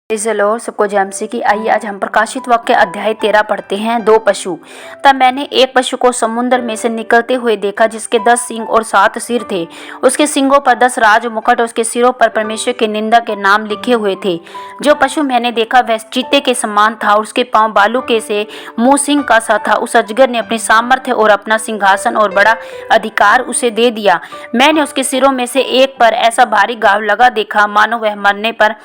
Praise the Lord. सबको जय मसीह की। आइए आज हम प्रकाशित वाक्य अध्याय 13 पढ़ते हैं। 2 पशु। तब मैंने एक पशु को समुद्र में से निकलते हुए देखा, जिसके 10 सींग और 7 सिर थे। उसके सींगों पर 10 राज मुकुट, उसके सिरों पर परमेश्वर की निंदा के नाम लिखे हुए थे। जो पशु मैंने देखा वह चीते के समान था, और उसके पांव बालू के से मुंह सिंह का सा था। उस अजगर ने अपनी सामर्थ्य और अपना सिंहासन और बड़ा अधिकार उसे दे दिया। मैंने उसके सिरों में से एक पर ऐसा भारी घाव लगा देखा, मानो वह मरने पर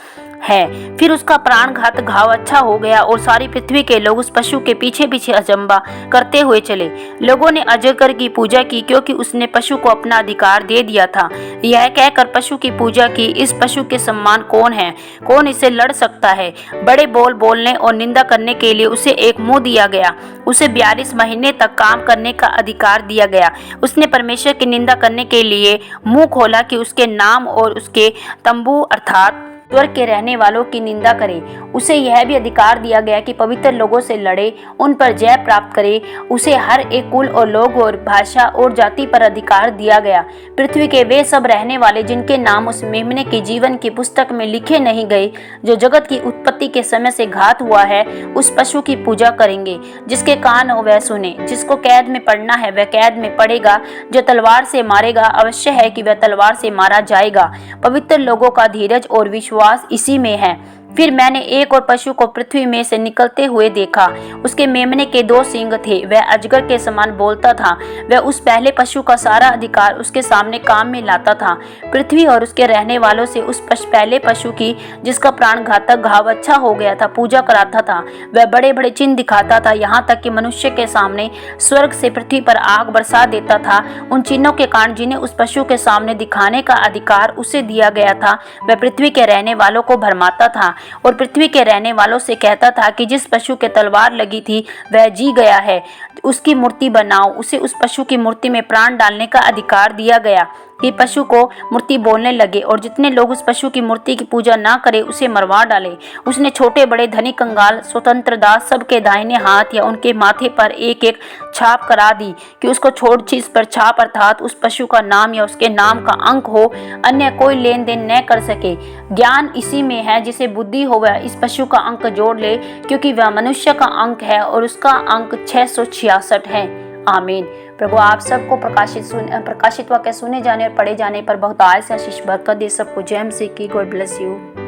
है। फिर उसका प्राणघात घाव अच्छा हो गया, और सारी पृथ्वी के लोग उस पशु के पीछे पीछे अचंभा करते हुए चले। लोगों ने अजगर की पूजा की, क्योंकि उसने पशु को अपना अधिकार दे दिया था। यह कहकर पशु की पूजा की, इस पशु के समान कौन है, कौन इससे लड़ सकता है। बड़े बोल बोलने और निंदा करने के लिए उसे एक मुंह दिया गया। उसे 42 महीने तक काम करने का अधिकार दिया गया। उसने परमेश्वर की निंदा करने के लिए मुंह खोला कि उसके नाम और उसके तंबू अर्थात स्वर्ग के रहने वालों की निंदा करे। उसे यह भी अधिकार दिया गया कि पवित्र लोगों से लड़े, उन पर जय प्राप्त करे। उसे हर एक कुल और लोग और भाषा और जाति पर अधिकार दिया गया। पृथ्वी के वे सब रहने वाले जिनके नाम उस मेमने की जीवन की पुस्तक में लिखे नहीं गए, जो जगत की उत्पत्ति के समय से घात हुआ है, उस पशु की पूजा करेंगे। जिसके कान हो वह सुने। जिसको कैद में पड़ना है वह कैद में पड़ेगा। जो तलवार से मारेगा अवश्य है कि वह तलवार से मारा जाएगा। पवित्र लोगों का धीरज और विश्वास इसी में है। फिर मैंने एक और पशु को पृथ्वी में से निकलते हुए देखा। उसके मेमने के 2 सींग थे। वह अजगर के समान बोलता था। वह उस पहले पशु का सारा अधिकार उसके सामने काम में लाता था। पृथ्वी और उसके रहने वालों से उस पहले पशु की, जिसका प्राणघातक घाव अच्छा हो गया था, पूजा कराता था। वह बड़े बड़े चिन्ह दिखाता था, यहाँ तक कि मनुष्य के सामने स्वर्ग से पृथ्वी पर आग बरसा देता था। उन चिन्हों के कारण जिन्हें उस पशु के सामने दिखाने का अधिकार उसे दिया गया था, वह पृथ्वी के रहने वालों को भरमाता था, और पृथ्वी के रहने वालों से कहता था कि जिस पशु के तलवार लगी थी वह जी गया है, उसकी मूर्ति बनाओ। उसे उस पशु की मूर्ति में प्राण डालने का अधिकार दिया गया कि पशु को मूर्ति बोलने लगे, और जितने लोग उस पशु की मूर्ति की पूजा ना करे उसे मरवा डाले। उसने छोटे बड़े, धनिक, कंगाल, स्वतंत्र दास सबके दाहिने हाथ या उनके माथे पर एक एक छाप करा दी, कि उसको छोड़ चीज पर छाप अर्थात उस पशु का नाम या उसके नाम का अंक हो, अन्य कोई लेन देन न कर सके। ज्ञान इसी में है, जिसे बुद्धि हो वह इस पशु का अंक जोड़ ले, क्योंकि वह मनुष्य का अंक है और उसका अंक 666 है। आमीन। प्रभु आप सबको प्रकाशित वाक्य सुने जाने और पढ़े जाने पर बहुत आय से आशीष बरकत दे। सबको जय मसीह की। God bless you.